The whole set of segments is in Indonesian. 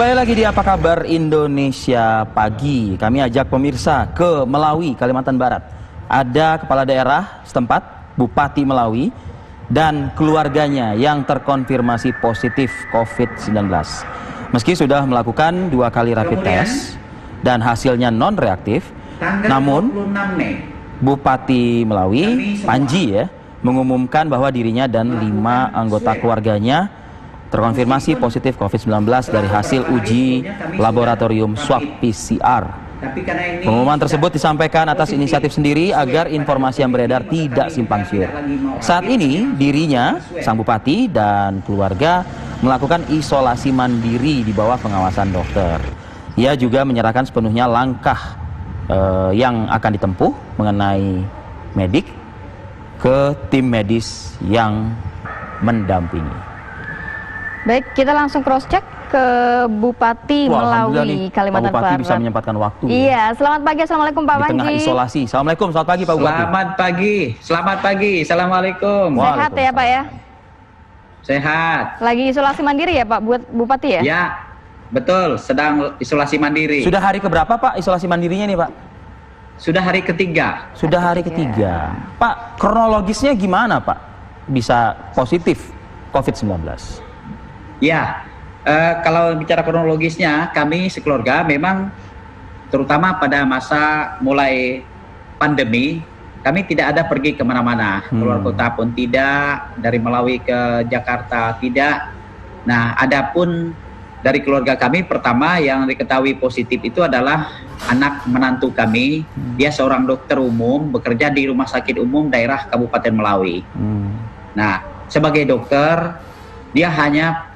Kembali lagi di Apa Kabar Indonesia Pagi. Kami ajak pemirsa ke Melawi, Kalimantan Barat. Ada kepala daerah setempat, Bupati Melawi, dan keluarganya yang terkonfirmasi positif COVID-19. Meski sudah melakukan 2 kali rapid test dan hasilnya non-reaktif, namun Bupati Melawi, Panji ya, mengumumkan bahwa dirinya dan 5 anggota keluarganya terkonfirmasi positif COVID-19 dari hasil uji laboratorium swab PCR. Pengumuman tersebut disampaikan atas inisiatif sendiri agar informasi yang beredar tidak simpang siur. Saat ini dirinya, sang bupati dan keluarga melakukan isolasi mandiri di bawah pengawasan dokter. Ia juga menyerahkan sepenuhnya langkah yang akan ditempuh mengenai medik ke tim medis yang mendampingi. Baik, kita langsung cross check ke Bupati Melawi, Kalimantan Barat. Bupati bisa menyempatkan waktu. Iya, selamat pagi, assalamualaikum Pak Panji. Di tengah isolasi. Assalamualaikum, selamat pagi Pak Bupati. Selamat pagi, assalamualaikum. Sehat ya Pak ya? Sehat. Lagi isolasi mandiri ya Pak Bupati ya? Ya, betul, sedang isolasi mandiri. Sudah hari keberapa Pak isolasi mandirinya nih Pak? Sudah hari ketiga. Sudah hari ketiga. Pak, kronologisnya gimana Pak bisa positif COVID-19? Ya, kalau bicara kronologisnya, kami sekeluarga memang terutama pada masa mulai pandemi, kami tidak ada pergi kemana-mana, keluar kota pun tidak, dari Melawi ke Jakarta tidak. Nah, adapun dari keluarga kami pertama yang diketahui positif itu adalah anak menantu kami. Dia seorang dokter umum, bekerja di Rumah Sakit Umum Daerah Kabupaten Melawi. Nah, sebagai dokter, dia hanya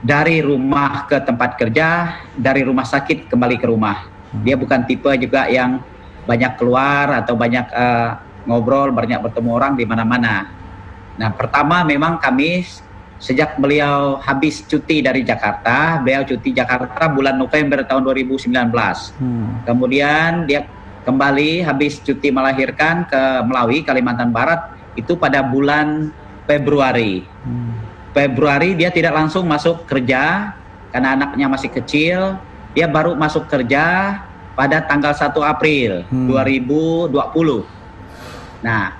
dari rumah ke tempat kerja, dari rumah sakit kembali ke rumah. Dia bukan tipe juga yang banyak keluar atau banyak ngobrol, banyak bertemu orang di mana-mana. Nah, pertama memang kami sejak beliau habis cuti dari Jakarta, beliau cuti Jakarta bulan November tahun 2019. Kemudian dia kembali habis cuti melahirkan ke Melawi, Kalimantan Barat, itu pada bulan Februari. Februari dia tidak langsung masuk kerja karena anaknya masih kecil. Dia baru masuk kerja pada tanggal 1 April 2020. Nah,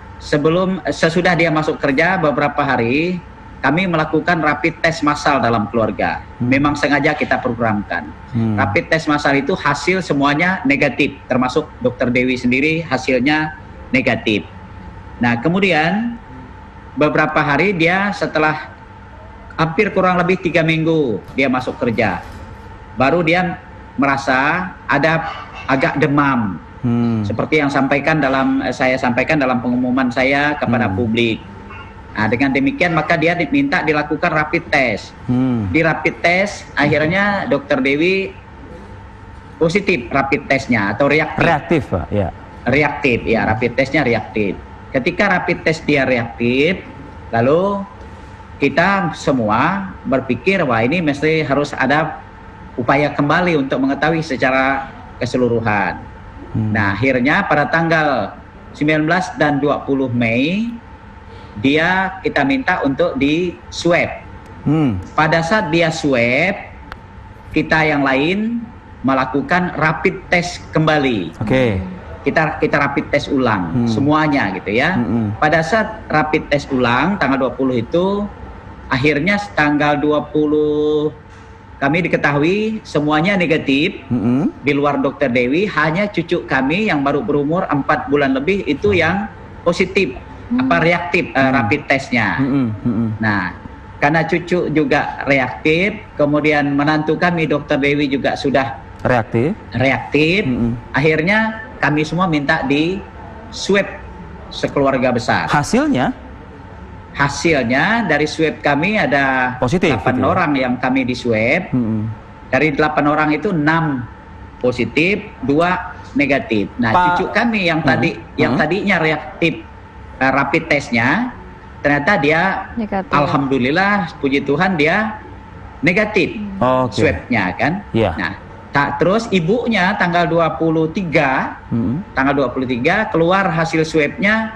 sesudah dia masuk kerja beberapa hari, kami melakukan rapid test massal dalam keluarga. Memang sengaja kita programkan. Rapid test massal itu hasil semuanya negatif, termasuk Dr. Dewi sendiri hasilnya negatif. Nah, kemudian beberapa hari dia setelah hampir kurang lebih 3 minggu dia masuk kerja, baru dia merasa ada agak demam, seperti yang saya sampaikan dalam pengumuman saya kepada publik. Nah, dengan demikian maka dia diminta dilakukan rapid test. Di rapid test akhirnya Dr. Dewi positif rapid testnya atau reaktif. Reaktif Pak, ya. Reaktif, ya, rapid testnya reaktif. Ketika rapid test dia reaktif, lalu kita semua berpikir wah ini mesti harus ada upaya kembali untuk mengetahui secara keseluruhan. Nah, akhirnya pada tanggal 19 dan 20 Mei kita minta untuk di swab. Pada saat dia swab, kita yang lain melakukan rapid test kembali. Kita rapid test ulang semuanya gitu ya. Pada saat rapid test ulang tanggal 20 itu akhirnya tanggal 20 kami diketahui semuanya negatif. Di luar Dr. Dewi, hanya cucu kami yang baru berumur 4 bulan lebih itu yang positif reaktif rapid testnya. Nah, karena cucu juga reaktif, kemudian menantu kami Dr. Dewi juga sudah reaktif. Akhirnya kami semua minta di swab sekeluarga besar. Hasilnya dari swab kami ada positif, 8 orang yang kami di swab. Dari 8 orang itu 6 positif, 2 negatif. Nah, cucu kami yang tadinya reaktif rapid testnya, ternyata dia negatif. Alhamdulillah, puji Tuhan dia negatif swabnya kan. Nah, terus ibunya tanggal 23 keluar hasil swabnya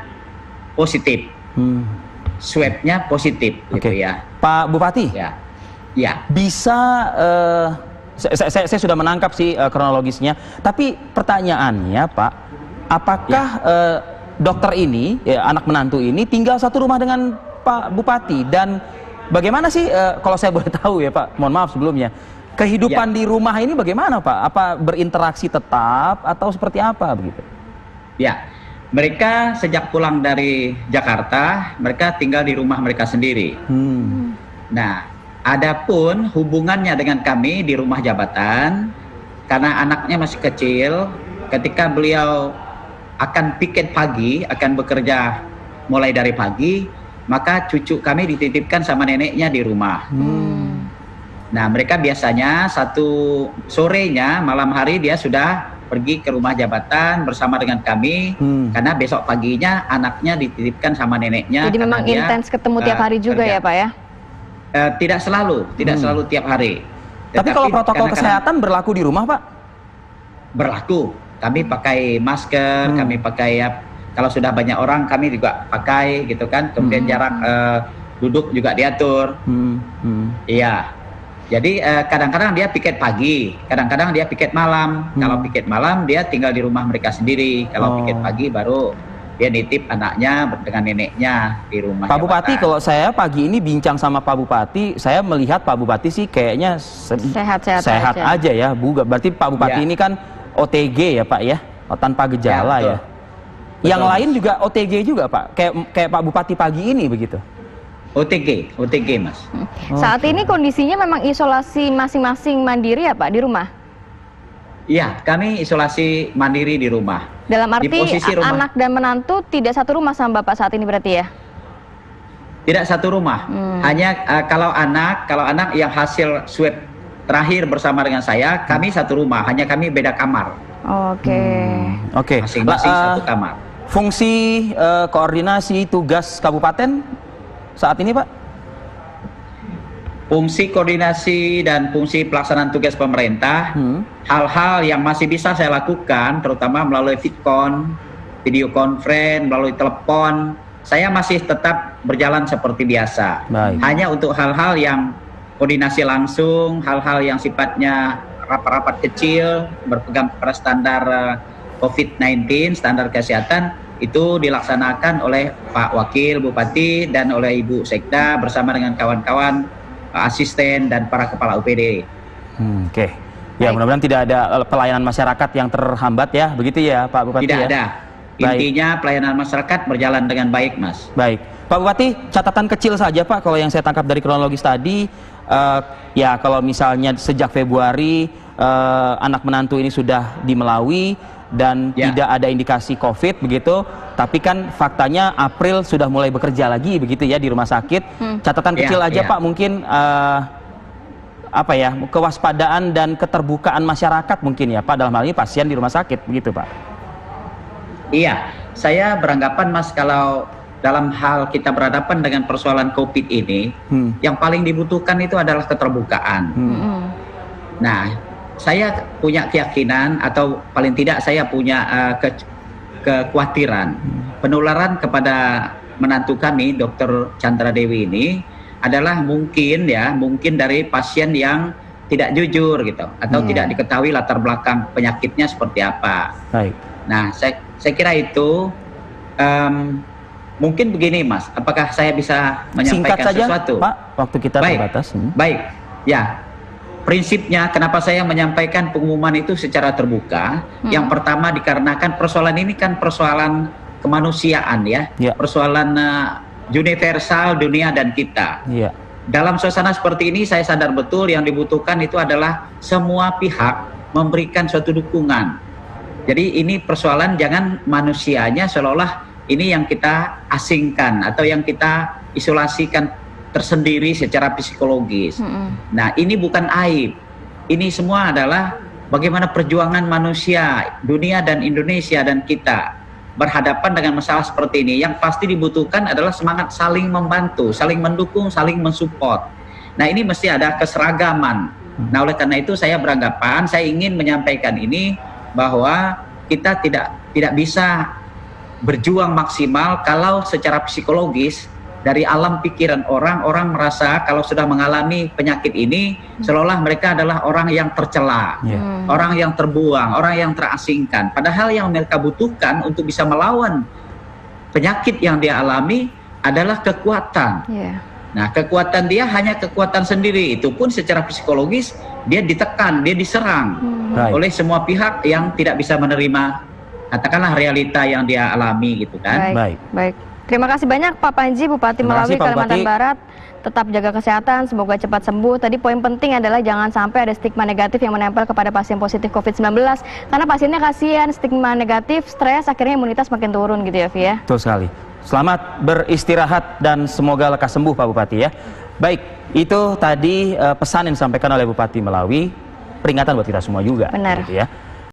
positif. Swabnya positif gitu ya. Pak Bupati, ya. bisa Saya sudah menangkap sih kronologisnya. Tapi pertanyaannya, Pak, apakah dokter ini, anak menantu ini tinggal satu rumah dengan Pak Bupati? Dan bagaimana sih, kalau saya boleh tahu ya Pak, mohon maaf sebelumnya, kehidupan di rumah ini bagaimana Pak? Apa berinteraksi tetap atau seperti apa begitu? Ya, mereka sejak pulang dari Jakarta, mereka tinggal di rumah mereka sendiri. Nah, adapun hubungannya dengan kami di rumah jabatan, karena anaknya masih kecil, ketika beliau akan piket pagi, akan bekerja mulai dari pagi, maka cucu kami dititipkan sama neneknya di rumah. Nah, mereka biasanya satu sorenya, malam hari dia sudah pergi ke rumah jabatan bersama dengan kami, karena besok paginya anaknya dititipkan sama neneknya. Jadi memang intens ketemu tiap hari juga ya Pak ya? Tidak selalu tiap hari. Tapi kalau protokol kesehatan berlaku di rumah Pak? Berlaku. Kami pakai masker, kami pakai kalau sudah banyak orang kami juga pakai gitu kan. Kemudian jarak duduk juga diatur. Iya. Jadi kadang-kadang dia piket pagi, kadang-kadang dia piket malam. Kalau piket malam dia tinggal di rumah mereka sendiri. Kalau piket pagi baru dia nitip anaknya dengan neneknya di rumah. Pak Bupati, kalau saya pagi ini bincang sama Pak Bupati, saya melihat Pak Bupati sih kayaknya sehat aja ya, Bu. Berarti Pak Bupati ini kan OTG ya Pak ya, tanpa gejala ya. Yang lain juga OTG juga Pak, kayak Pak Bupati pagi ini begitu. OTG Mas. Saat ini kondisinya memang isolasi masing-masing mandiri ya Pak di rumah? Iya, kami isolasi mandiri di rumah. Dalam arti anak dan menantu tidak satu rumah sama Bapak saat ini berarti ya? Tidak satu rumah. Hanya kalau anak yang hasil swab terakhir bersama dengan saya, kami satu rumah, hanya kami beda kamar. Oke. Masing-masing satu kamar. Fungsi koordinasi tugas kabupaten saat ini Pak? Fungsi koordinasi dan fungsi pelaksanaan tugas pemerintah, hal-hal yang masih bisa saya lakukan, terutama melalui vidcon, video conference, melalui telepon, saya masih tetap berjalan seperti biasa. Hanya untuk hal-hal yang koordinasi langsung, hal-hal yang sifatnya rapat-rapat kecil, berpegang pada standar COVID-19, standar kesehatan, itu dilaksanakan oleh Pak Wakil Bupati dan oleh Ibu Sekda bersama dengan kawan-kawan asisten dan para kepala UPD. Oke. Ya, mudah-mudahan tidak ada pelayanan masyarakat yang terhambat ya, begitu ya Pak Bupati? Tidak ada. Intinya pelayanan masyarakat berjalan dengan baik, Mas. Baik. Pak Bupati, catatan kecil saja Pak, kalau yang saya tangkap dari kronologis tadi, ya kalau misalnya sejak Februari anak menantu ini sudah di Melawi dan tidak ada indikasi COVID begitu, tapi kan faktanya April sudah mulai bekerja lagi begitu ya di rumah sakit. Catatan kecil aja Pak, mungkin kewaspadaan dan keterbukaan masyarakat mungkin ya Pak, dalam hal ini pasien di rumah sakit begitu Pak. Iya, saya beranggapan Mas, kalau dalam hal kita berhadapan dengan persoalan COVID ini, yang paling dibutuhkan itu adalah keterbukaan. Nah, saya punya keyakinan, atau paling tidak saya punya kekhawatiran penularan kepada menantu kami, Dr. Chandra Dewi ini adalah mungkin dari pasien yang tidak jujur gitu, atau tidak diketahui latar belakang penyakitnya seperti apa. Nah, saya kira itu mungkin begini Mas, apakah saya bisa menyampaikan sesuatu? Pak, waktu kita terbatas. Baik, ya. Prinsipnya kenapa saya menyampaikan pengumuman itu secara terbuka, yang pertama dikarenakan persoalan ini kan persoalan kemanusiaan ya, persoalan universal dunia dan kita. Dalam suasana seperti ini saya sadar betul yang dibutuhkan itu adalah semua pihak memberikan suatu dukungan. Jadi ini persoalan jangan manusianya seolah-olah ini yang kita asingkan atau yang kita isolasikan tersendiri secara psikologis. Nah, ini bukan aib. Ini semua adalah bagaimana perjuangan manusia, dunia dan Indonesia dan kita berhadapan dengan masalah seperti ini. Yang pasti dibutuhkan adalah semangat saling membantu, saling mendukung, saling mensupport. Nah, ini mesti ada keseragaman. Nah, oleh karena itu saya beranggapan, saya ingin menyampaikan ini bahwa kita tidak bisa berjuang maksimal kalau secara psikologis dari alam pikiran orang merasa kalau sudah mengalami penyakit ini seolah mereka adalah orang yang tercela, orang yang terbuang, orang yang terasingkan. Padahal yang mereka butuhkan untuk bisa melawan penyakit yang dia alami adalah kekuatan. Nah, kekuatan dia hanya kekuatan sendiri, itu pun secara psikologis dia ditekan, dia diserang oleh semua pihak yang tidak bisa menerima, katakanlah realita yang dia alami gitu kan. Baik. Terima kasih banyak Pak Panji, Bupati Melawi Kalimantan Barat. Tetap jaga kesehatan, semoga cepat sembuh. Tadi poin penting adalah jangan sampai ada stigma negatif yang menempel kepada pasien positif COVID-19. Karena pasiennya kasihan, stigma negatif, stres, akhirnya imunitas makin turun gitu ya, Vi ya. Betul sekali. Selamat beristirahat dan semoga lekas sembuh Pak Bupati ya. Baik, itu tadi pesan yang disampaikan oleh Bupati Melawi, peringatan buat kita semua juga. Benar. Gitu ya.